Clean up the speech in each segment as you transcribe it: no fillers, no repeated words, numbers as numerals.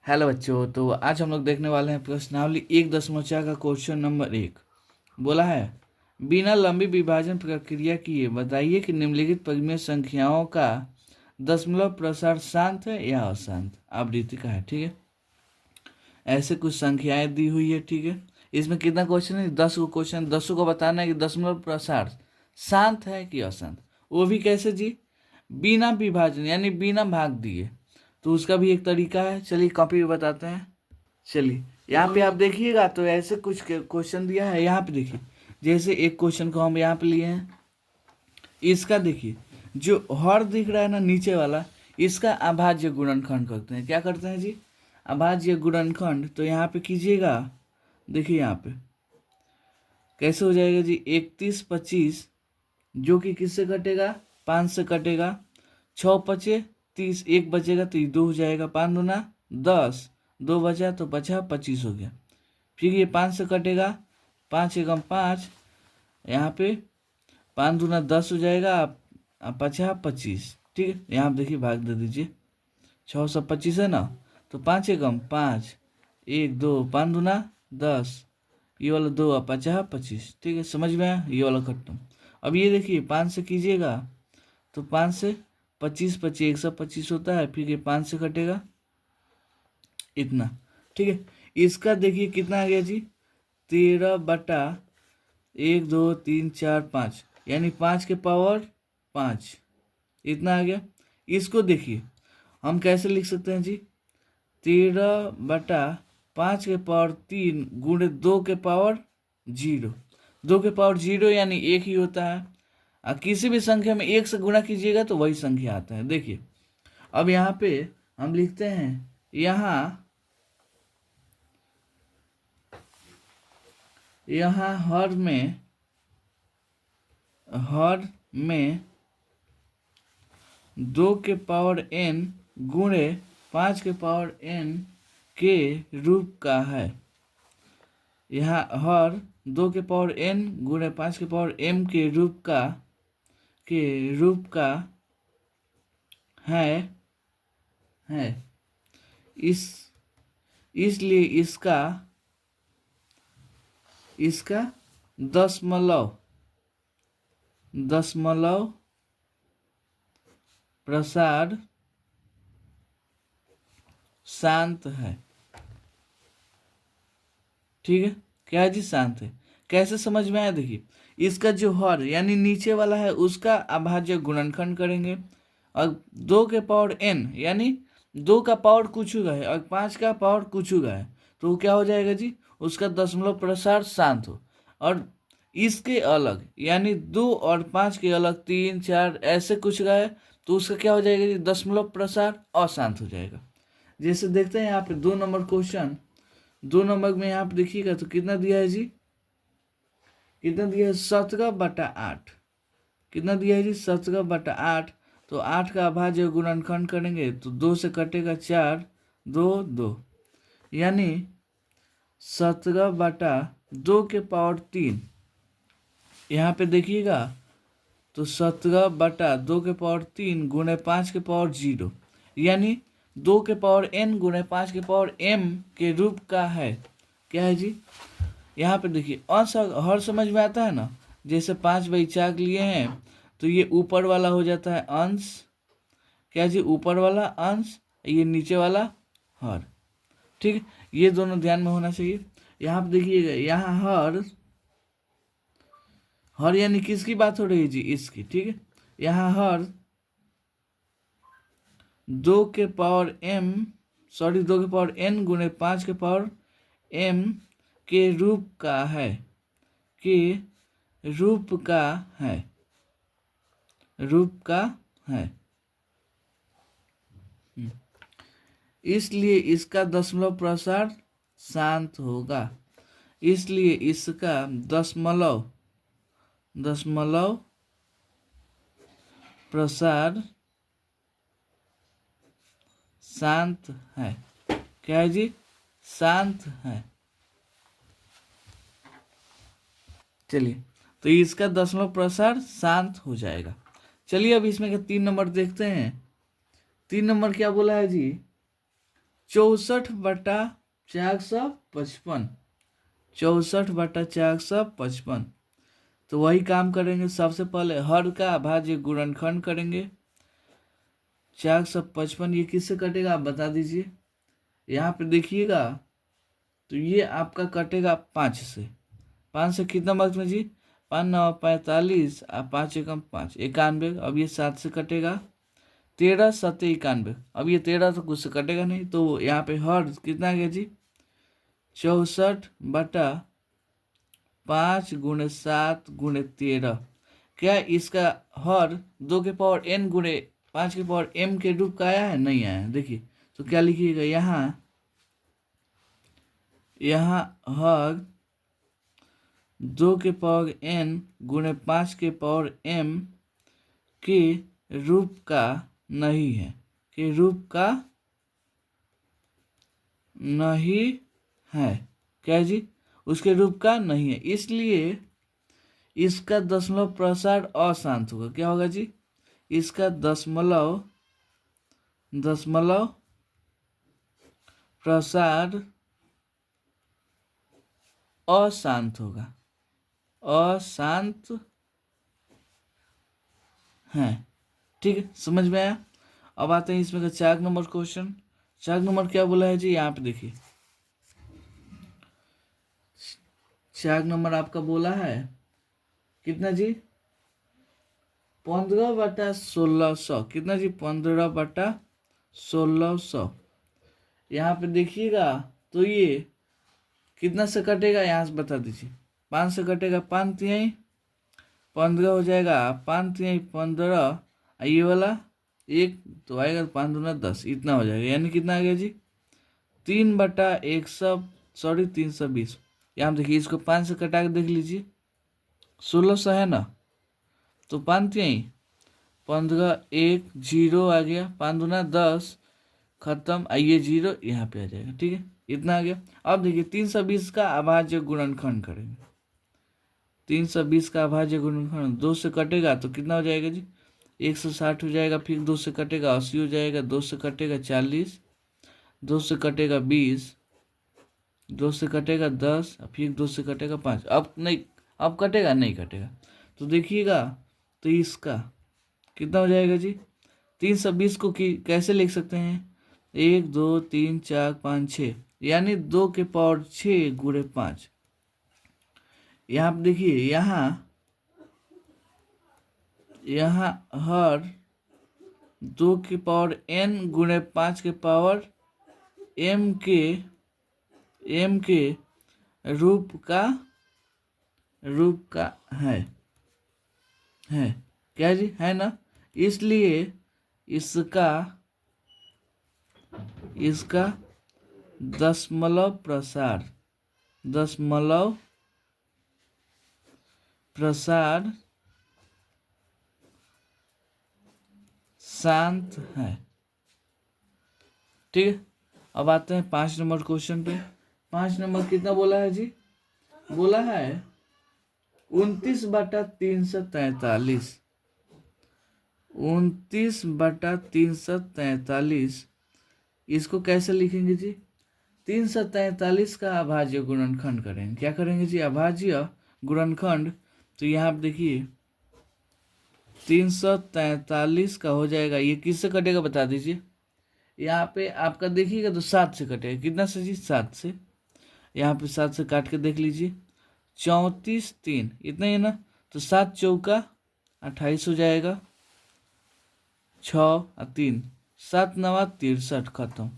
Hello बच्चों, तो आज हम लोग देखने वाले हैं प्रश्नावली 1.4 का क्वेश्चन नंबर 1। बोला है, बिना लंबी विभाजन प्रक्रिया किए बताइए कि निम्नलिखित परिमेय संख्याओं का दशमलव प्रसार शांत है या अशांत। आवृत्ति का है, ठीक है। ऐसे कुछ संख्याएं दी हुई है, ठीक है। इसमें कितना क्वेश्चन है? 10 को क्वेश्चन। 10 को बताना है कि दशमलव प्रसार शांत है कि अशांत। वो भी कैसे जी? बिना विभाजन यानी बिना भाग दिए। तो उसका भी एक तरीका है। चलिए कॉपी पे बताते हैं। चलिए यहाँ पे आप देखिएगा तो ऐसे कुछ क्वेश्चन दिया है। यहाँ पे देखिए, जैसे एक क्वेश्चन को हम यहाँ पे लिए हैं। इसका देखिए, जो हर दिख रहा है ना नीचे वाला, इसका अभाज्य गुणनखंड करते हैं। क्या करते हैं जी? अभाज्य गुणनखंड। तो यहाँ पे कीजिएगा, देखिए यहाँ पे कैसे हो जाएगा जी? 31, 25 जो कि किससे कटेगा? 5 से कटेगा। 6×5 = 30, 1 बचेगा तो ये 2 हो जाएगा। 5×2 = 10, 2 बचा तो बचा 25 हो गया। फिर ये 5 से कटेगा, 5×1 = 5, यहाँ पे 5×2 = 10 हो जाएगा। आप बचा 25, ठीक है। यहाँ पे देखिए भाग दे दीजिए, 6 सब 25 है ना, तो 5×1 = 5, 1 2 5×2 = 10, ये वाला 2 आप बचा 25, ठीक है। समझ में आया? ये वाला खत्म। अब ये देखिए 5 से कीजिएगा तो 5 से 25 25 125 होता है। फिर ये 5 से कटेगा इतना, ठीक है। इसका देखिए कितना आ गया जी? 13/1 2 3 4 5, यानी 5 के पावर 5, इतना आ गया। इसको देखिए हम कैसे लिख सकते हैं जी? 13/5 के पावर 3 गुणे 2 के पावर 0। 2 के पावर 0 यानी 1 ही होता है। किसी भी संख्या में 1 से गुणा कीजिएगा तो वही संख्या आता है। देखिए अब यहाँ पे हम लिखते हैं, यहाँ हर में 2 के पावर n गुणे 5 के पावर n के रूप का है। यहाँ हर 2 के पावर n गुणे 5 के पावर m के रूप का है। इसलिए इसका दशमलव प्रसार शांत है, ठीक है। क्या है जी? शांत है। कैसे समझ में आया? देखिए इसका जो हर यानी नीचे वाला है उसका अभाज्य गुणनखंड करेंगे, और 2 के पावर n यानी 2 का पावर कुछ हुआ है और 5 का पावर कुछ हुआ है, तो वो क्या हो जाएगा जी? उसका दशमलव प्रसार शांत हो। और इसके अलग यानी 2 और 5 के अलग 3 4 ऐसे कुछ गए तो उसका क्या हो जाएगा जी? दशमलव प्रसार अशांत हो जाएगा। जैसे देखते हैं यहाँ पे 2 नंबर क्वेश्चन। 2 नंबर में यहाँ पे देखिएगा तो कितना दिया है जी? कितना दिया है? 17/8। कितना दिया है जी? 17/8। तो 8 का अभाज्य गुणनखंड करेंगे तो 2 से कटेगा 4, 2 2, यानी 17/2 के पावर 3। यहाँ पे देखिएगा तो 17/2 के पावर 3 गुणे 5 के पावर 0, यानी 2 के पावर n गुणे 5 के पावर m के रूप का है। क्या है जी? यहाँ पे देखिए अंश हर समझ में आता है ना। जैसे 5/4 लिए हैं तो ये ऊपर वाला हो जाता है अंश। क्या जी? ऊपर वाला अंश, ये नीचे वाला हर, ठीक है। ये दोनों ध्यान में होना चाहिए। यहाँ पे देखिएगा, यहाँ हर यानी किसकी बात हो रही है जी? इसकी, ठीक है। यहाँ हर 2 के पावर n गुणे 5 के पावर m के रूप का है। इसलिए इसका दशमलव प्रसार शांत होगा। इसलिए इसका दशमलव प्रसार शांत है। क्या है जी? शांत है। चलिए तो इसका दशमलव प्रसार शांत हो जाएगा। चलिए अब इसमें का 3 नंबर देखते हैं। 3 नंबर क्या बोला है जी? 64/455, 64/455। तो वही काम करेंगे। सबसे पहले हर का अभाज्य गुणनखंड करेंगे। 455 ये किससे कटेगा आप बता दीजिए। यहाँ पे देखिएगा तो ये आपका कटेगा 5 से। 5 से कितना वक्त में जी? 5 9 45 और 5 एकम 5 91। अब ये 7 से कटेगा। 13 7 91। अब ये 13 तो कुछ से कटेगा नहीं, तो यहाँ पे हर कितना आ गया जी? 64/5 × 7 × 13। क्या इसका हर 2n × 5m के रूप का आया है? नहीं आया है। देखिए तो क्या लिखिएगा यहाँ हर 2n × 5m के रूप का नहीं है, के रूप का नहीं है। क्या है जी? उसके रूप का नहीं है, इसलिए इसका दशमलव प्रसार अशांत होगा। क्या होगा जी? इसका दशमलव प्रसार अशांत होगा, अशांत है। ठीक है, समझ में आया? अब आते हैं इसमें का 4 नंबर क्वेश्चन। 4 नंबर क्या बोला है जी? यहाँ पे देखिए 4 नंबर आपका बोला है कितना जी? 15/1600। कितना जी? 15/1600। यहाँ पे देखिएगा तो ये कितना से कटेगा यहाँ से बता दीजिए। 5 से कटेगा, 5 तिहाई 15 हो जाएगा, 5 तिहाई 15। ये वाला 1 तो आएगा, 5 दूना 10, इतना हो जाएगा। यानी कितना आ गया जी? 3/320। यहाँ देखिए इसको 5 से कटा के देख लीजिए, 1600 है ना, तो 5 तिहाई 15, 1 0 आ गया, 5 दूना 10, खत्म। आइए 0 यहाँ पे आ जाएगा। ठीक है, इतना आ गया। अब देखिए 320 का अभाज्य गुणनखंड करेंगे। 320 का अभाज्य गुणनखंड 2 से कटेगा तो कितना हो जाएगा जी? 160 हो जाएगा, फिर 2 से कटेगा 80 हो जाएगा, 2 से कटेगा 40, 2 से कटेगा 20, 2 से कटेगा 10, फिर 2 से कटेगा 5। अब नहीं, अब कटेगा नहीं कटेगा। तो देखिएगा तो इसका कितना हो जाएगा जी? 320 को कैसे लिख सकते हैं? 1 2 3 4 5 6, यानी 2 के पावर 6 × 5। यहाँ पे देखिए यहाँ हर 2 के पावर n × 5 के पावर m के रूप का है क्या जी? है ना, इसलिए इसका दशमलव प्रसार शांत है। ठीक है, अब आते हैं 5 नंबर क्वेश्चन पे। 5 नंबर कितना बोला है जी? बोला है 29/343। 29/343। इसको कैसे लिखेंगे जी? 343 का अभाज्य गुणनखंड करेंगे। क्या करेंगे जी? अभाज्य गुणनखंड। तो यहाँ आप देखिए 343 का हो जाएगा, ये किससे कटेगा बता दीजिए। यहाँ पे आपका देखिएगा तो 7 से कटेगा। कितना से जी? 7 से। यहाँ पे 7 से काट के देख लीजिए, 34 3 इतना ही ना, तो 7 चौका 28 हो जाएगा, 6 और 3 7 9 63, खत्म।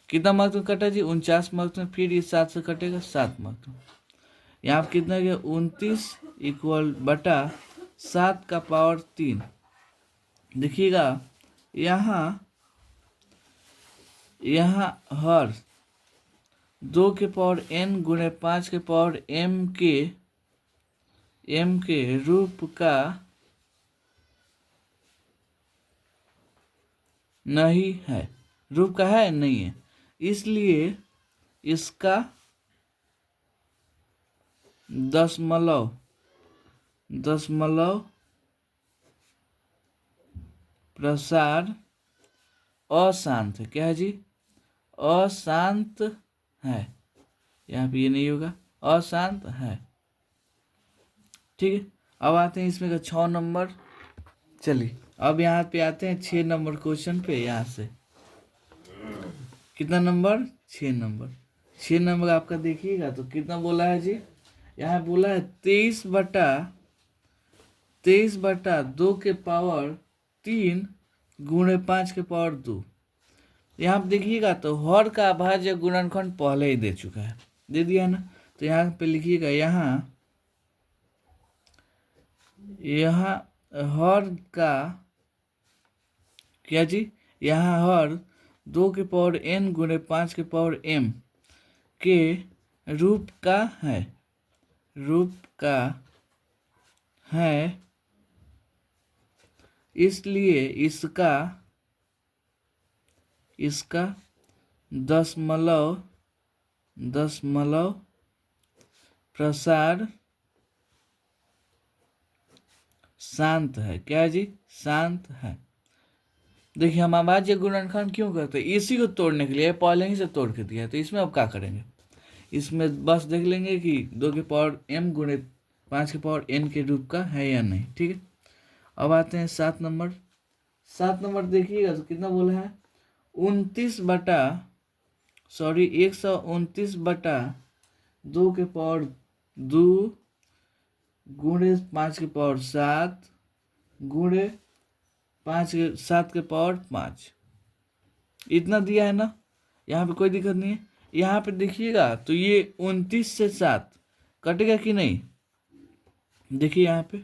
कितना मार्क्स में कटा जी? 49 मार्क्स में। फिर ये 7 से कटेगा, 7 मार्क्स में। यहाँ पे कितना गया? 29 = 7 का पावर 3। देखिएगा यहाँ हर 2 के पावर n × 5 के पावर m के रूप का नहीं है। रूप का है नहीं है, इसलिए इसका दशमलव प्रसार अशांत है। क्या है जी? अशांत है, यहाँ पे ये नहीं होगा, अशांत है। ठीक है, अब आते हैं इसमें का 6 नंबर। चलिए अब यहाँ पे आते हैं 6 नंबर क्वेश्चन पे। यहाँ से कितना नंबर, 6 नंबर। 6 नंबर आपका देखिएगा तो कितना बोला है जी, यहाँ बोला है 23/2 के पावर 3 गुणे 5 के पावर 2। यहाँ पे देखिएगा तो हर का अभाज्य गुणनखंड पहले ही दे चुका है, दे दिया है ना। तो यहाँ पे लिखिएगा, यहाँ हर का क्या जी, यहाँ हर 2 के पावर n गुणे 5 के पावर m के रूप का है, इसलिए इसका दशमलव प्रसार शांत है। क्या जी, शांत है। देखिए हम अभाज्य गुणनखंड क्यों करते हैं, इसी को तोड़ने के लिए, पहले ही से तोड़ के दिया है। तो इसमें अब क्या करेंगे, इसमें बस देख लेंगे कि 2 के पावर m गुणे 5 के पावर n के रूप का है या नहीं। ठीक है, अब आते हैं 7 नंबर। 7 नंबर देखिएगा तो कितना बोला है, 129/2 के पावर 2 गुणे 5 के पावर 7 गुणे 7 के पावर 5, इतना दिया है ना। यहाँ पे कोई दिक्कत नहीं है। यहाँ पे देखिएगा तो ये 29 से 7 कटेगा कि नहीं, देखिए यहाँ पे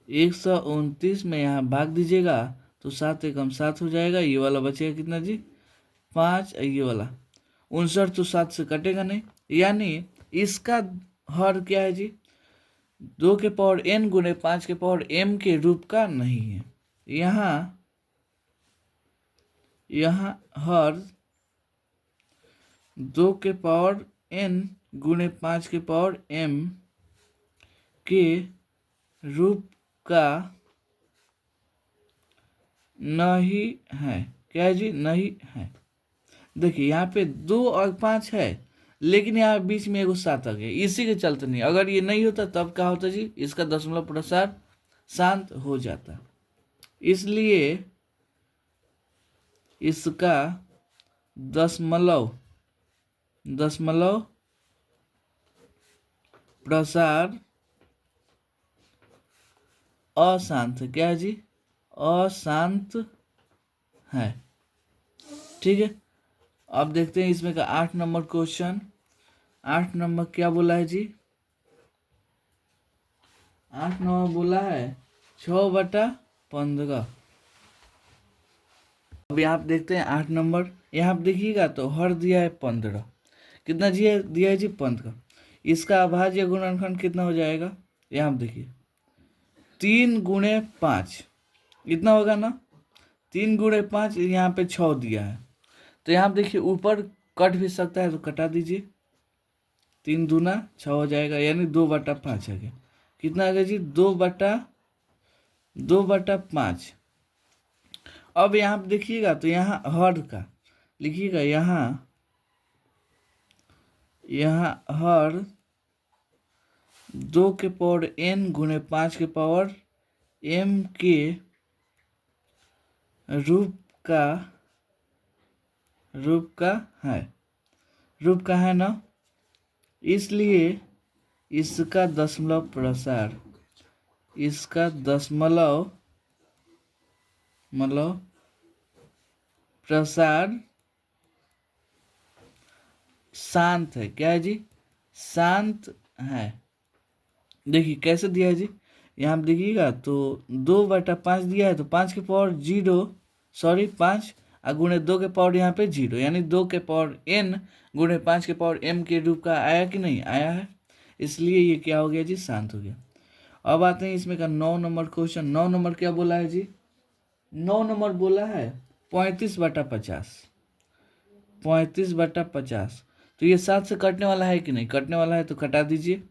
129 में यहाँ भाग दीजिएगा तो 7 एकम 7 हो जाएगा। ये वाला बचेगा कितना जी, 5। ये वाला 59 तो 7 से कटेगा नहीं, यानी इसका हर क्या है जी, 2 के पावर n गुणे 5 के पावर m के रूप का नहीं है। यहाँ हर 2 के पावर n गुणे 5 के पावर m के रूप का नहीं है। क्या है जी, नहीं है। देखिए यहाँ पे 2 और 5 है, लेकिन यहाँ बीच में एगो 7 आ गया, इसी के चलते नहीं। अगर ये नहीं होता तब क्या होता जी, इसका दशमलव प्रसार शांत हो जाता। इसलिए इसका दशमलव प्रसार अशांत है। क्या है जी, अशांत है। ठीक है, अब देखते हैं इसमें का 8 नंबर क्वेश्चन। 8 नंबर क्या बोला है जी, 8 नंबर बोला है 6/15। अभी आप देखते हैं 8 नंबर। यहाँ पे देखिएगा तो हर दिया है 15, कितना दिया है जी, 15। इसका अभाज्य गुणनखंड कितना हो जाएगा, यहाँ पे देखिए 3 गुणे 5, इतना होगा ना। 3 गुणे 5, यहाँ पे 6 दिया है। तो यहाँ पे देखिए ऊपर कट भी सकता है, तो कटा दीजिए, 3 दूना 6 हो जाएगा, यानी 2/5 आ गया। कितना आ गया जी, 2/5। अब यहाँ पे देखिएगा तो यहाँ हर का लिखिएगा, यहाँ हर 2 के पावर n गुणे 5 के पावर m के रूप का है ना। इसलिए इसका दशमलव प्रसार शांत है। क्या है जी, शांत है। देखिए कैसे दिया है जी, यहाँ पे देखिएगा तो 2/5 दिया है, तो 5 के पावर 5 गुणे 2 के पावर यहाँ पे 0, यानी 2 के पावर n गुणे 5 के पावर m के रूप का आया कि नहीं आया है। इसलिए ये क्या हो गया जी, शांत हो गया। अब आते हैं इसमें का 9 नंबर क्वेश्चन। 9 नंबर क्या बोला है जी, 9 नंबर बोला है 35/50। 35/50, तो ये 7 से कटने वाला है कि नहीं, कटने वाला है, तो कटा दीजिए।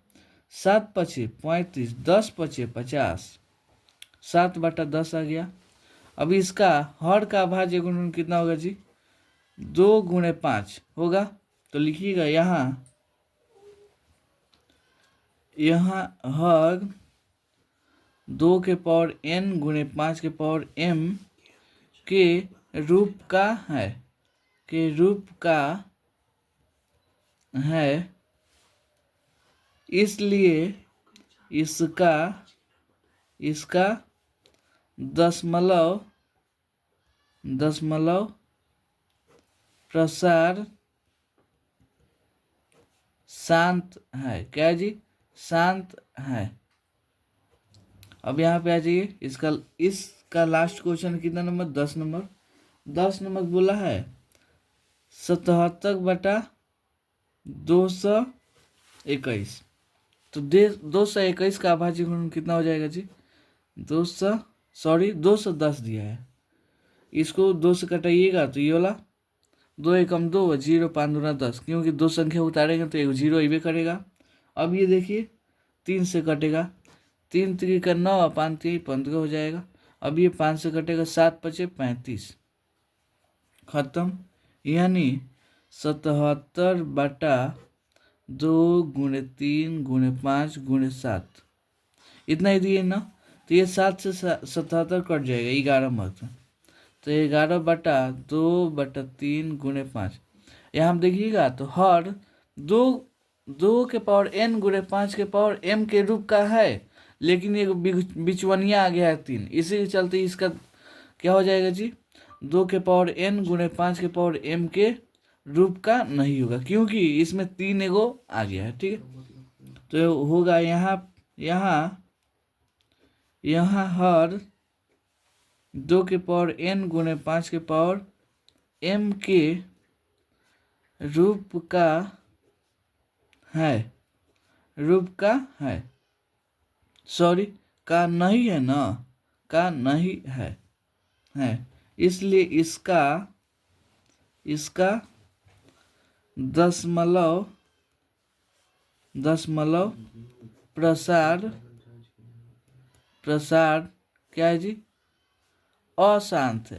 7×5 = 35, 10×5 = 50, 7/10 आ गया। अब इसका हर का अभाज्य गुणनखंड कितना होगा जी? 2 × 5 होगा। तो लिखिएगा यहाँ हर 2 के पावर n × 5 के पावर m के रूप का है, इसलिए इसका दशमलव प्रसार शांत है। क्या है जी? शांत है। अब यहाँ पे आ जाइए, इसका लास्ट क्वेश्चन कितना नंबर? 10 नंबर। 10 नंबर बोला है 77/221। तो 221 का अभाज्य गुणनखंड कितना हो जाएगा जी? 210 दिया है। इसको 2 से कटाइएगा तो ये वाला 2 एकम 2, 0 5 दूना 10, क्योंकि 2 संख्या उतारेंगे तो एक 0 अबे करेगा। अब ये देखिए 3 से कटेगा, 3 3 का 9, 5 3 15 हो जाएगा। अब ये 5 से कटेगा, 7 5 35, खत्म। यानी 77/2 × 3 × 5 × 7 इतना ही दिए ना। तो ये 7 से 77 कट जाएगा, 11 मार्क्स। तो 11/2/3 × 5। यहाँ हम देखिएगा तो हर 2 के पावर n × 5 के पावर m के रूप का है, लेकिन ये बिचवनिया आ गया है 3, इसी के चलते इसका क्या हो जाएगा जी? 2 के पावर n × 5 के पावर m के रूप का नहीं होगा, क्योंकि इसमें 3 एगो आ गया है। ठीक है, तो होगा यहाँ हर 2 के पावर n × 5 के पावर m के रूप का है, सॉरी का नहीं है ना, का नहीं है इसलिए इसका दशमलव प्रसार क्या है जी? अशांत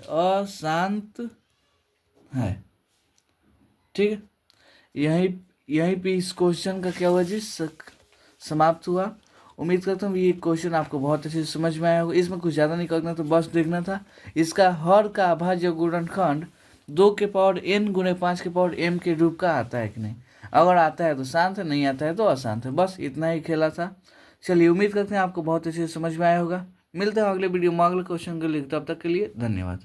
है। ठीक है, यहीं पे इस क्वेश्चन का क्या हुआ जी? समाप्त हुआ। उम्मीद करता हूँ ये क्वेश्चन आपको बहुत अच्छे से समझ में आया होगा। इसमें कुछ ज़्यादा नहीं करना, तो बस देखना था इसका हर का अभाज्य गुणनखंड 2 के पावर n × 5 के पावर m के रूप का आता है कि नहीं। अगर आता है तो शांत है, नहीं आता है तो अशांत है। बस इतना ही खेला था। चलिए, उम्मीद करते हैं आपको बहुत अच्छे से समझ में आया होगा। मिलते हैं अगले वीडियो में अगले क्वेश्चन के लिए। तब तक के लिए धन्यवाद।